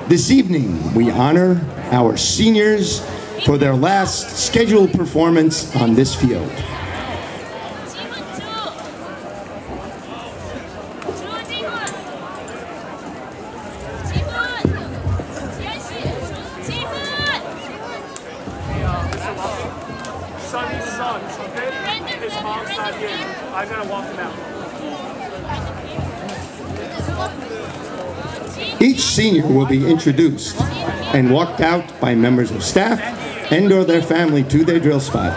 This evening, we honor our seniors for their last scheduled performance on this field. Sonny's sons, okay? His mom's not here. I gotta walk him out. Each senior will be introduced and walked out by members of staff and or their family to their drill spot.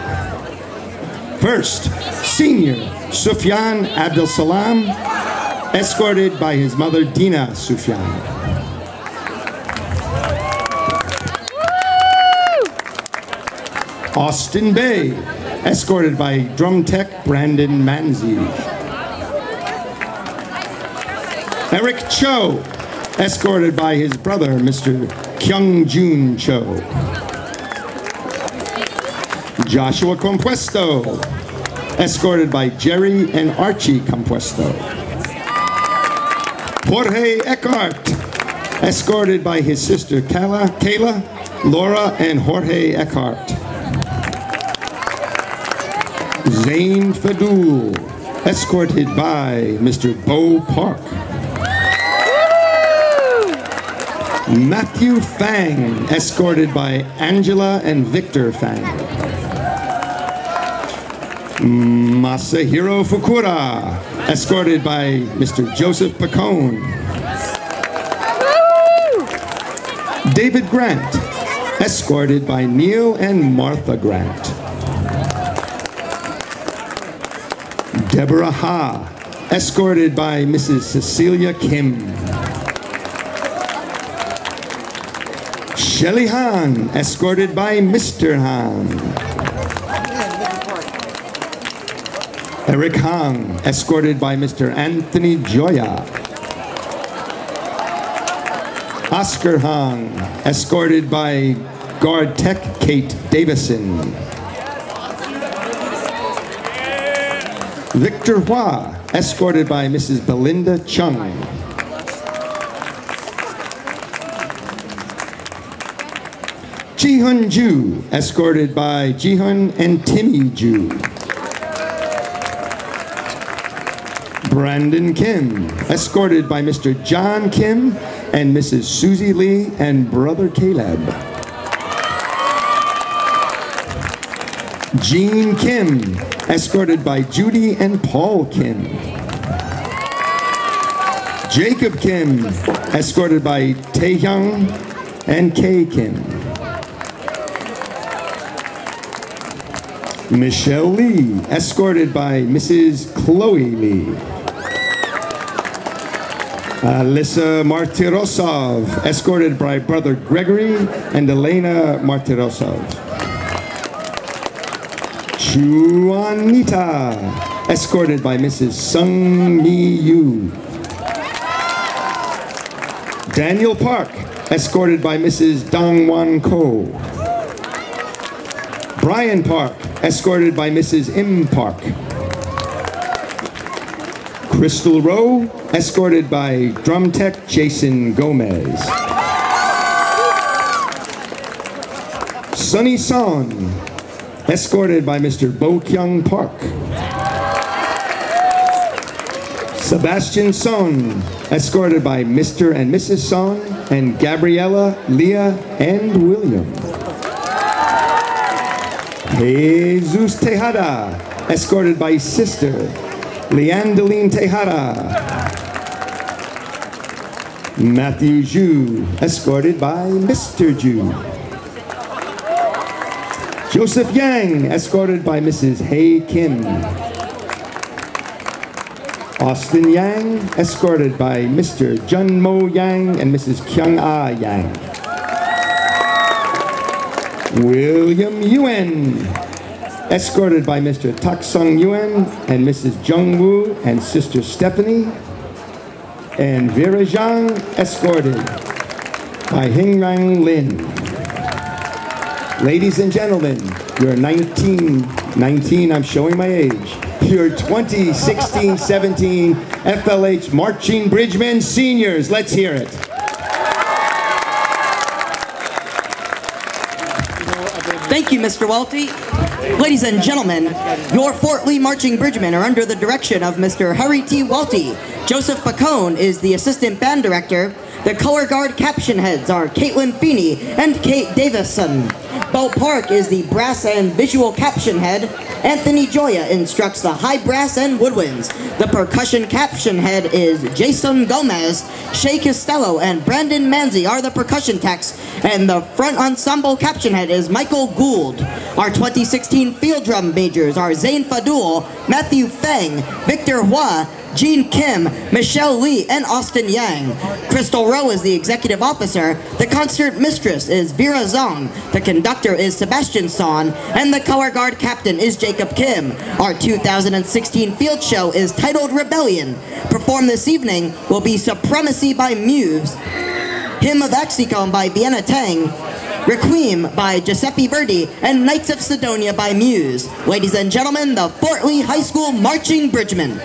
First, senior Sufyan Abdel Salam, escorted by his mother Dina Sufyan. Austin Bay, escorted by drum tech Brandon Manzi. Eric Cho, escorted by his brother, Mr. Kyung Jun Cho. Joshua Compuesto, escorted by Jerry and Archie Compuesto. Jorge Eckhart, escorted by his sister Kayla, Laura, and Jorge Eckhart. Zane Fadul, escorted by Mr. Bo Park. Matthew Fang, escorted by Angela and Victor Fang. Masahiro Fukura, escorted by Mr. Joseph Pacone. David Grant, escorted by Neil and Martha Grant. Deborah Ha, escorted by Mrs. Cecilia Kim. Shelly Han, escorted by Mr. Han. Eric Hang, escorted by Mr. Anthony Joya. Oscar Hang, escorted by Guard Tech Kate Davison. Victor Hua, escorted by Mrs. Belinda Chung. Jihun Ju, escorted by Jihun and Timmy Ju. Brandon Kim, escorted by Mr. John Kim and Mrs. Susie Lee and brother Caleb. Jean Kim, escorted by Judy and Paul Kim. Jacob Kim, escorted by Taehyung and Kay Kim. Michelle Lee, escorted by Mrs. Chloe Lee. Alyssa Martirosov, escorted by brother Gregory and Elena Martirosov. Chuanita, escorted by Mrs. Sung Mi Yu. Daniel Park, escorted by Mrs. Dong Wan Ko. Brian Park, escorted by Mrs. Im Park. Crystal Rowe, escorted by drum tech Jason Gomez. Sunny Son, escorted by Mr. Bo Kyung Park. Sebastian Son, escorted by Mr. and Mrs. Son and Gabriella, Leah, and William. Jesus Tejada, escorted by Sister Leandeline Tejada. Matthew Ju, escorted by Mr. Ju. Joseph Yang, escorted by Mrs. Hay Kim. Austin Yang, escorted by Mr. Jun Mo Yang and Mrs. Kyung Ah Yang. William Yuen, escorted by Mr. Tak Sung Yuen and Mrs. Jung Woo and Sister Stephanie. And Vera Zhang, escorted by Hing Rang Lin. Ladies and gentlemen, you're 19, I'm showing my age. Your 2016-17 FLH Marching Bridgemen seniors. Let's hear it. Thank you, Mr. Welte. Ladies and gentlemen, your Fort Lee Marching Bridgemen are under the direction of Mr. Harry T. Welte. Joseph Pacone is the assistant band director. The color guard caption heads are Caitlin Feeney and Kate Davison. Bo Park is the brass and visual caption head. Anthony Joya instructs the high brass and woodwinds. The percussion caption head is Jason Gomez. Shay Costello and Brandon Manzi are the percussion techs, and the front ensemble caption head is Michael Gould. Our 2016 field drum majors are Zane Fadul, Matthew Feng, Victor Hua, Jean Kim, Michelle Lee, and Austin Yang. Crystal Rowe is the executive officer. The concert mistress is Vera Zong. The conductor is Sebastian Son. And the color guard captain is Jacob Kim. Our 2016 field show is titled Rebellion. Performed this evening will be Supremacy by Muse, Hymn of Axicom by Vienna Tang, Requiem by Giuseppe Verdi, and Knights of Sidonia by Muse. Ladies and gentlemen, the Fort Lee High School Marching Bridgemen.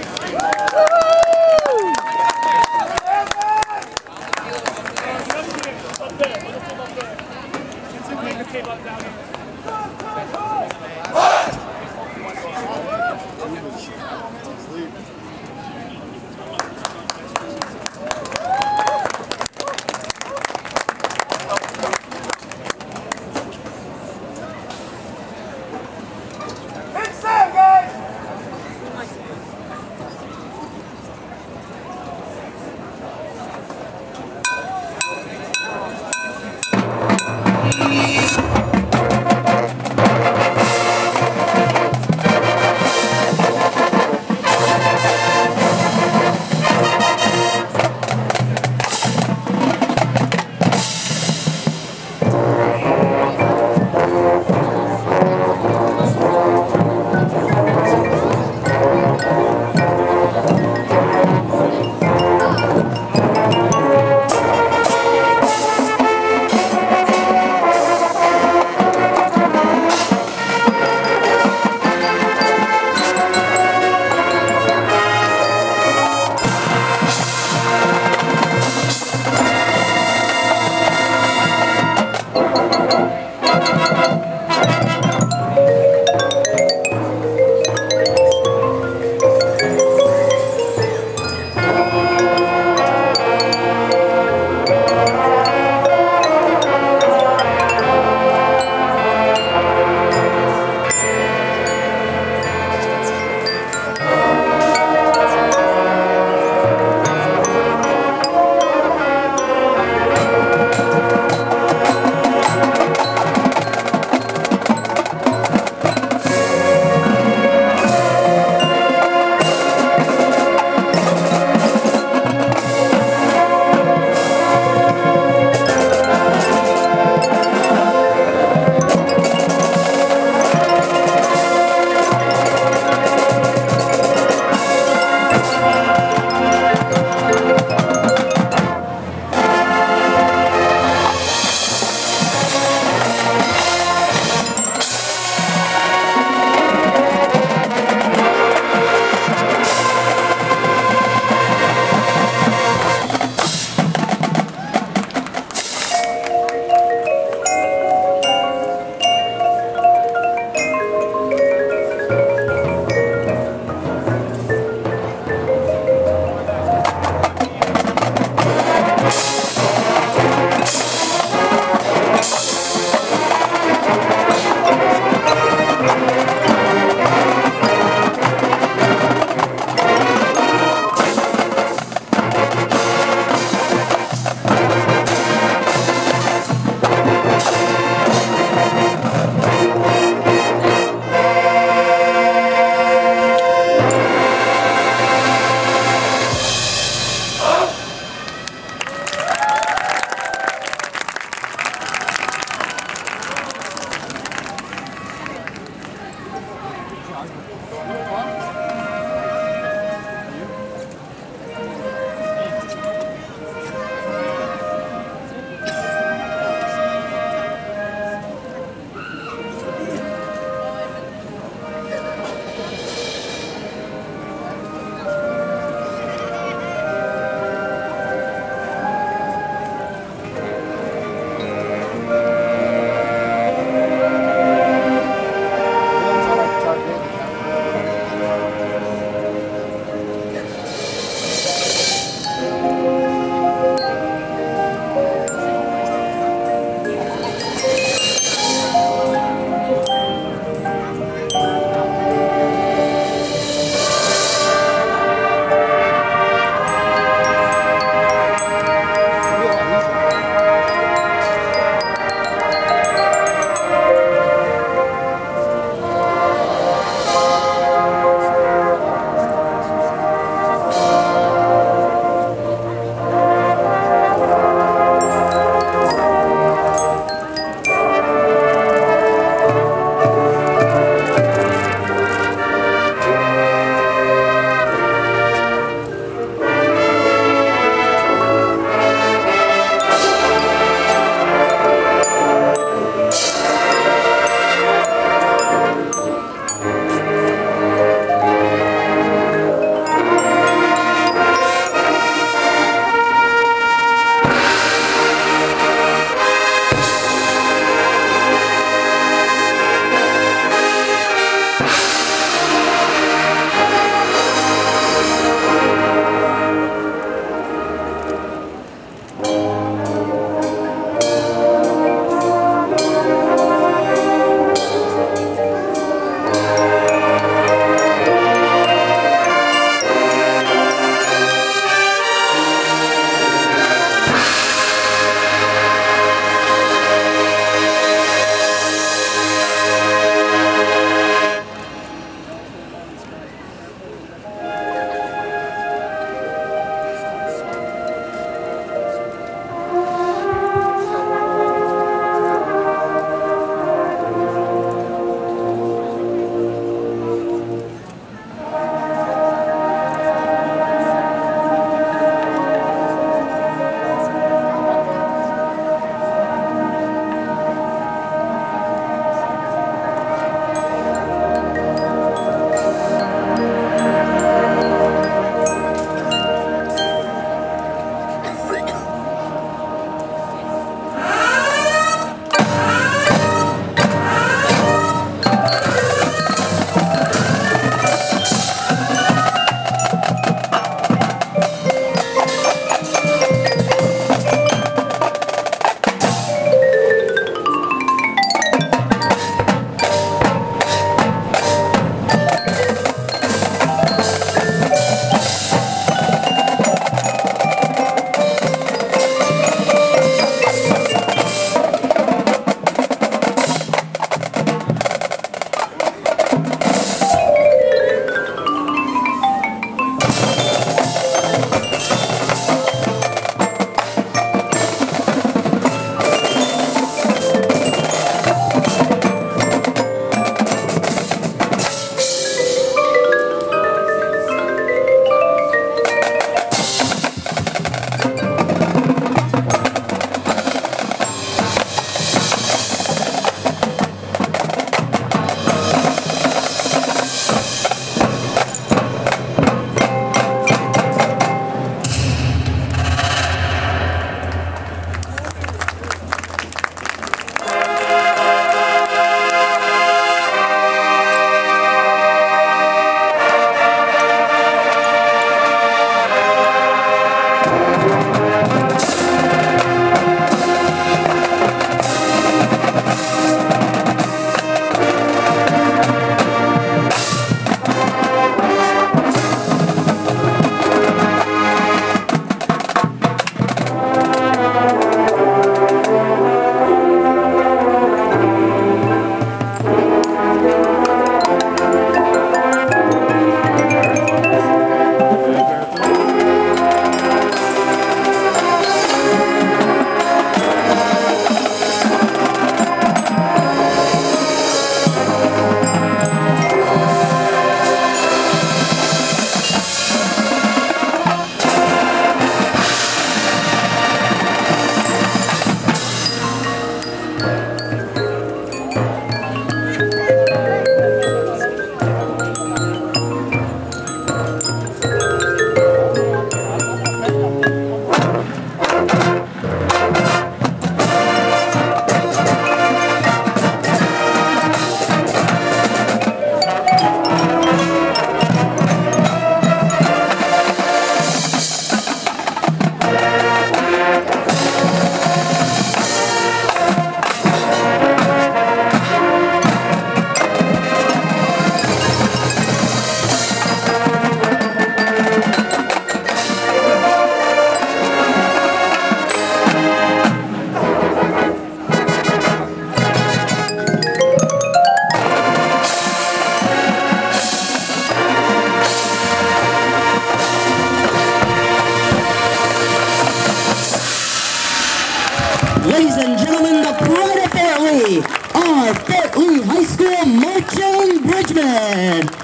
Ladies and gentlemen, the pride of Fort Lee, our Fort Lee High School Marching Bridgemen.